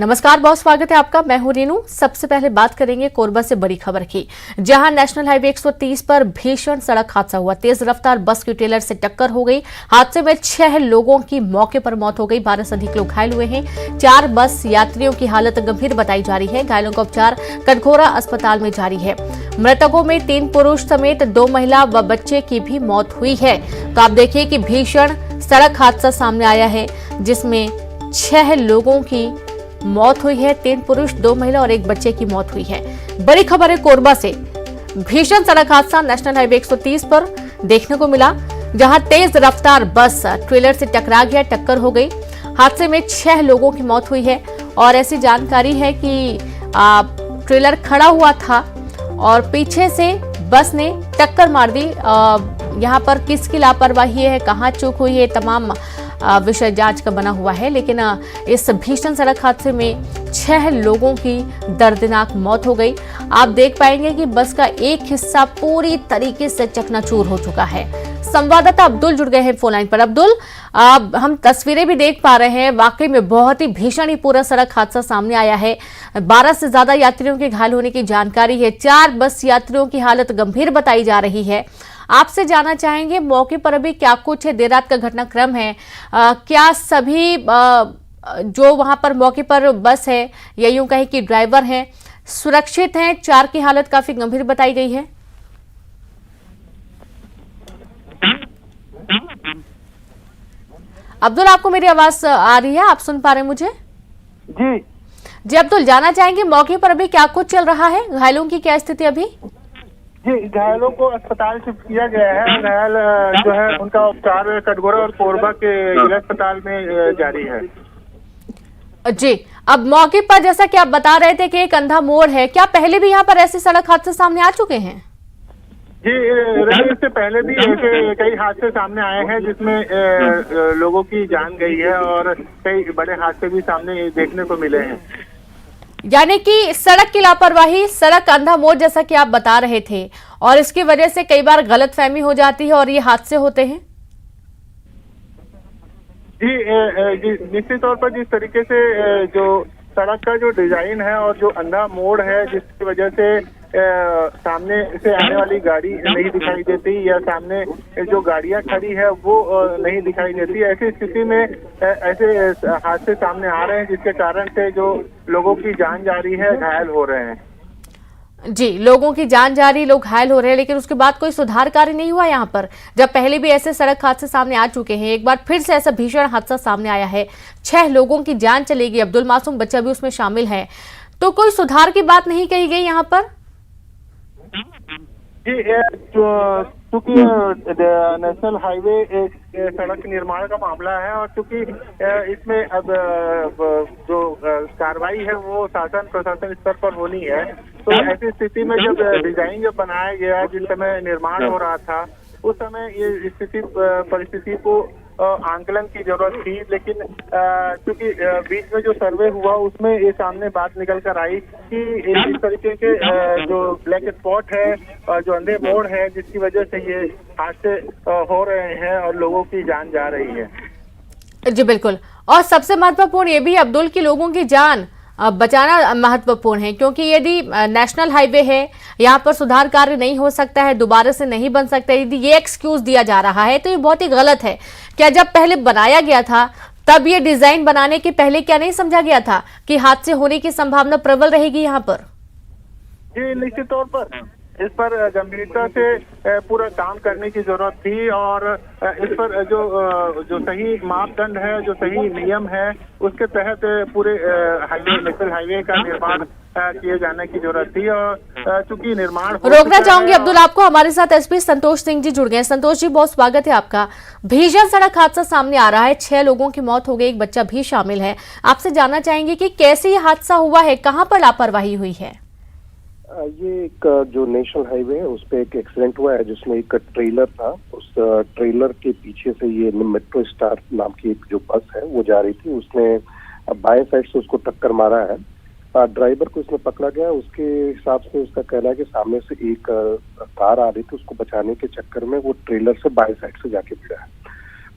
नमस्कार, बहुत स्वागत है आपका। मैं हूं रीनू। सबसे पहले बात करेंगे कोरबा से बड़ी खबर की, जहां नेशनल हाईवे 130 पर भीषण सड़क हादसा हुआ। तेज रफ्तार बस की ट्रेलर से टक्कर हो गई। हादसे में 6 लोगों की मौके पर मौत हो गई। 12 से अधिक लोग घायल हुए हैं। 4 बस यात्रियों की हालत गंभीर बताई जा रही है। घायलों का उपचार कटघोरा अस्पताल में जारी है। मृतकों में 3 पुरुष समेत 2 महिला व बच्चे की भी मौत हुई है। तो आप देखिए कि भीषण सड़क हादसा सामने आया है, जिसमें 6 लोगों की मौत हुई है। 3 पुरुष, 2 महिला और 1 बच्चे की मौत हुई है। बड़ी खबर है कोरबा से। भीषण सड़क हादसा नेशनल हाईवे 130 पर देखने को मिला, जहां तेज रफ्तार बस ट्रेलर से टकरा गया, टक्कर हो गई। हादसे में 6 लोगों की मौत हुई है और ऐसी जानकारी है कि ट्रेलर खड़ा हुआ था और पीछे से बस ने टक्कर मार दी। यहाँ पर किसकी लापरवाही है, कहाँ चूक हुई है, तमाम विषय जांच का बना हुआ है। लेकिन इस भीषण सड़क हादसे में 6 लोगों की दर्दनाक मौत हो गई। आप देख पाएंगे कि बस का एक हिस्सा पूरी तरीके से चकनाचूर हो चुका है। संवाददाता अब्दुल जुड़ गए हैं फोन लाइन पर। अब्दुल, हम तस्वीरें भी देख पा रहे हैं। वाकई में बहुत ही भीषण ही पूरा सड़क हादसा सामने आया है। 12 से ज्यादा यात्रियों के घायल होने की जानकारी है। 4 बस यात्रियों की हालत गंभीर बताई जा रही है। आपसे जानना चाहेंगे मौके पर अभी क्या कुछ है, देर रात का घटनाक्रम है, क्या सभी जो वहां पर मौके पर बस है या यूं कहें कि ड्राइवर हैं सुरक्षित हैं? 4 की हालत काफी गंभीर बताई गई है। अब्दुल, आपको मेरी आवाज आ रही है? आप सुन पा रहे हैं मुझे? जी अब्दुल, जानना चाहेंगे मौके पर अभी क्या कुछ चल रहा है, घायलों की क्या स्थिति अभी? जी, घायलों को अस्पताल शिफ्ट किया गया है। घायल जो है उनका उपचार कटघोरा और कोरबा के जिला अस्पताल में जारी है। जी, अब मौके पर जैसा कि आप बता रहे थे कि एक अंधा मोड़ है, क्या पहले भी यहाँ पर ऐसे सड़क हादसे सामने आ चुके हैं? जी, इससे पहले भी ऐसे कई हादसे सामने आए हैं जिसमें लोगों की जान गई है और कई बड़े हादसे भी सामने देखने को मिले हैं। यानी कि सड़क की लापरवाही, सड़क अंधा मोड़ जैसा कि आप बता रहे थे, और इसकी वजह से कई बार गलतफहमी हो जाती है और ये हादसे होते हैं। जी, निश्चित तौर पर जिस तरीके से जो सड़क का जो डिजाइन है और जो अंधा मोड़ है, जिसकी वजह से सामने से आने वाली गाड़ी नहीं दिखाई देती या सामने जो गाड़ियां खड़ी है वो नहीं दिखाई देती, ऐसी स्थिति में ऐसे हादसे सामने आ रहे हैं जिसके कारण से जो लोगों की जान जा रही है, घायल हो रहे हैं। जी, लोगों की जान जा रही, लोग घायल हो रहे हैं, लेकिन उसके बाद कोई सुधार कार्य नहीं हुआ यहाँ पर, जब पहले भी ऐसे सड़क हादसे सामने आ चुके हैं। एक बार फिर से ऐसा भीषण हादसा सामने आया है, 6 लोगों की जान चलेगी, अब्दुल मासूम बच्चा भी उसमें शामिल है। तो कोई सुधार की बात नहीं कही गई यहाँ पर? जी, चूंकि नेशनल हाईवे एक सड़क निर्माण का मामला है और चूंकि इसमें अब जो कार्रवाई है वो शासन प्रशासन स्तर पर होनी है, तो ऐसी स्थिति में जब डिजाइन जब बनाया गया, जिस समय निर्माण हो रहा था, उस समय ये स्थिति परिस्थिति को आंकलन की जरूरत थी। लेकिन क्योंकि बीच में जो सर्वे हुआ उसमें ये सामने बात निकल कर आई कि इस तरीके के जो ब्लैक स्पॉट है और जो अंधे मोड़ है, जिसकी वजह से ये हादसे हो रहे हैं और लोगों की जान जा रही है। जी बिल्कुल, और सबसे महत्वपूर्ण ये भी अब्दुल की लोगों की जान बचाना महत्वपूर्ण है, क्योंकि यदि नेशनल हाईवे है, यहाँ पर सुधार कार्य नहीं हो सकता है, दोबारा से नहीं बन सकता है, यदि ये एक्सक्यूज दिया जा रहा है तो ये बहुत ही गलत है। क्या जब पहले बनाया गया था तब ये डिजाइन बनाने के पहले क्या नहीं समझा गया था कि हादसे होने की संभावना प्रबल रहेगी यहाँ पर? जी, निश्चित तौर पर इस पर गंभीरता से पूरा काम करने की जरूरत थी और इस पर जो सही मापदंड है, जो सही नियम है, उसके तहत पूरे नेशनल हाईवे का निर्माण किए जाने की जरूरत थी। और चूंकि निर्माण रोकना चाहूंगी अब्दुल आपको। हमारे साथ एसपी संतोष सिंह जी जुड़ गए। संतोष जी, बहुत स्वागत है आपका। भीषण सड़क हादसा सामने आ रहा है, 6 लोगों की मौत हो गई, 1 बच्चा भी शामिल है। आपसे जानना चाहेंगे कि कैसे ये हादसा हुआ है, कहाँ पर लापरवाही हुई है? ये एक जो नेशनल हाईवे है उस पे एक एक्सीडेंट हुआ है, जिसमें एक ट्रेलर था। उस ट्रेलर के पीछे से ये मेट्रो स्टार नाम की एक जो बस है वो जा रही थी। उसने बाएं साइड से उसको टक्कर मारा है। ड्राइवर को इसमें पकड़ा गया। उसके हिसाब से उसका कहना है कि सामने से एक कार आ रही थी, उसको बचाने के चक्कर में वो ट्रेलर से बाएं साइड से जाके भिड़ा है।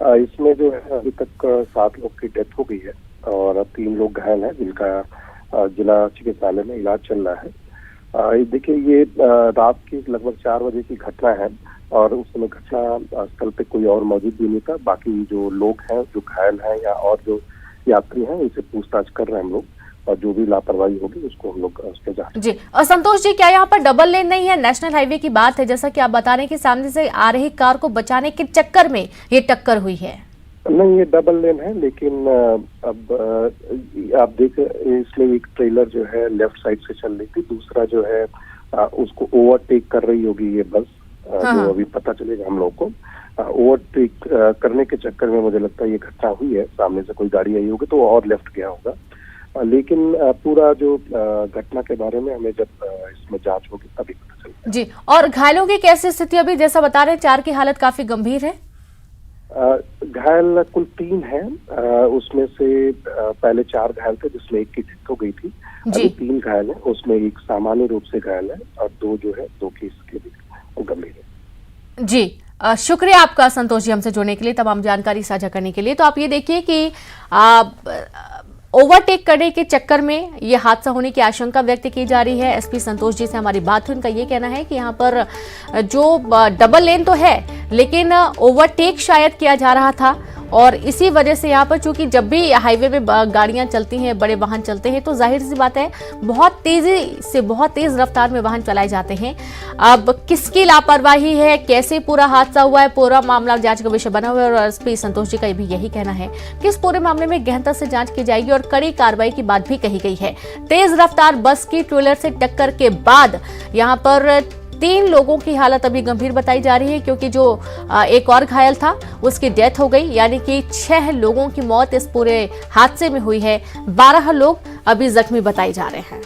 इसमें जो है अभी तक 7 लोग की डेथ हो गई है और 3 लोग घायल हैं जिनका जिला चिकित्सालय में इलाज चल रहा है। देखिए, ये रात की लगभग 4 बजे की घटना है और उस समय घटना स्थल पे कोई और मौजूद भी नहीं था। बाकी जो लोग हैं जो घायल हैं या और जो यात्री हैं उनसे पूछताछ कर रहे हैं हम लोग, और जो भी लापरवाही होगी उसको हम लोग उस पर जांच। जी, और संतोष जी, क्या यहाँ पर डबल लेन नहीं है? नेशनल हाईवे की बात है, जैसा कि आप बता रहे हैं कि सामने से आ रही कार को बचाने के चक्कर में ये टक्कर हुई है। नहीं, ये डबल लेन है, लेकिन अब आप देख, इसमें एक ट्रेलर जो है लेफ्ट साइड से चल रही थी, दूसरा जो है उसको ओवरटेक कर रही होगी ये बस, जो अभी पता चलेगा हम लोग को। ओवरटेक करने के चक्कर में मुझे लगता है ये घटना हुई है। सामने से कोई गाड़ी आई होगी तो वो और लेफ्ट गया होगा, लेकिन पूरा जो घटना के बारे में हमें जब इसमें जांच होगी तभी पता चलेगा। जी, और घायलों की कैसी स्थिति? अभी जैसा बता रहे हैं 4 की हालत काफी गंभीर है। घायल कुल 3 हैं, उसमें से पहले 4 घायल थे जिसमें 1 की डेथ हो गई थी। अभी 3 घायल हैं, उसमें 1 सामान्य रूप से घायल है और 2 जो है 2 की स्थिति गंभीर है। जी, शुक्रिया आपका संतोष जी हमसे जुड़ने के लिए, तमाम जानकारी साझा करने के लिए। तो आप ये देखिए कि ओवरटेक करने के चक्कर में ये हादसा होने की आशंका व्यक्त की जा रही है। एसपी संतोष जी से हमारी बात हुई, उनका ये कहना है कि यहाँ पर जो डबल लेन तो है लेकिन ओवरटेक शायद किया जा रहा था, और इसी वजह से यहाँ पर चूंकि जब भी हाईवे पे गाड़ियां चलती हैं, बड़े वाहन चलते हैं, तो जाहिर सी बात है बहुत तेजी से, बहुत तेज रफ्तार में वाहन चलाए जाते हैं। अब किसकी लापरवाही है, कैसे पूरा हादसा हुआ है, पूरा मामला जांच का विषय बना हुआ है, और एसपी संतोष जी का भी यही कहना है कि इस पूरे मामले में गहनता से जांच की जाएगी और कड़ी कार्रवाई की बात भी कही गई है। तेज रफ्तार बस की ट्रेलर से टक्कर के बाद यहाँ पर 3 लोगों की हालत अभी गंभीर बताई जा रही है, क्योंकि जो एक और घायल था उसकी डेथ हो गई, यानी कि 6 लोगों की मौत इस पूरे हादसे में हुई है। 12 लोग अभी जख्मी बताए जा रहे हैं।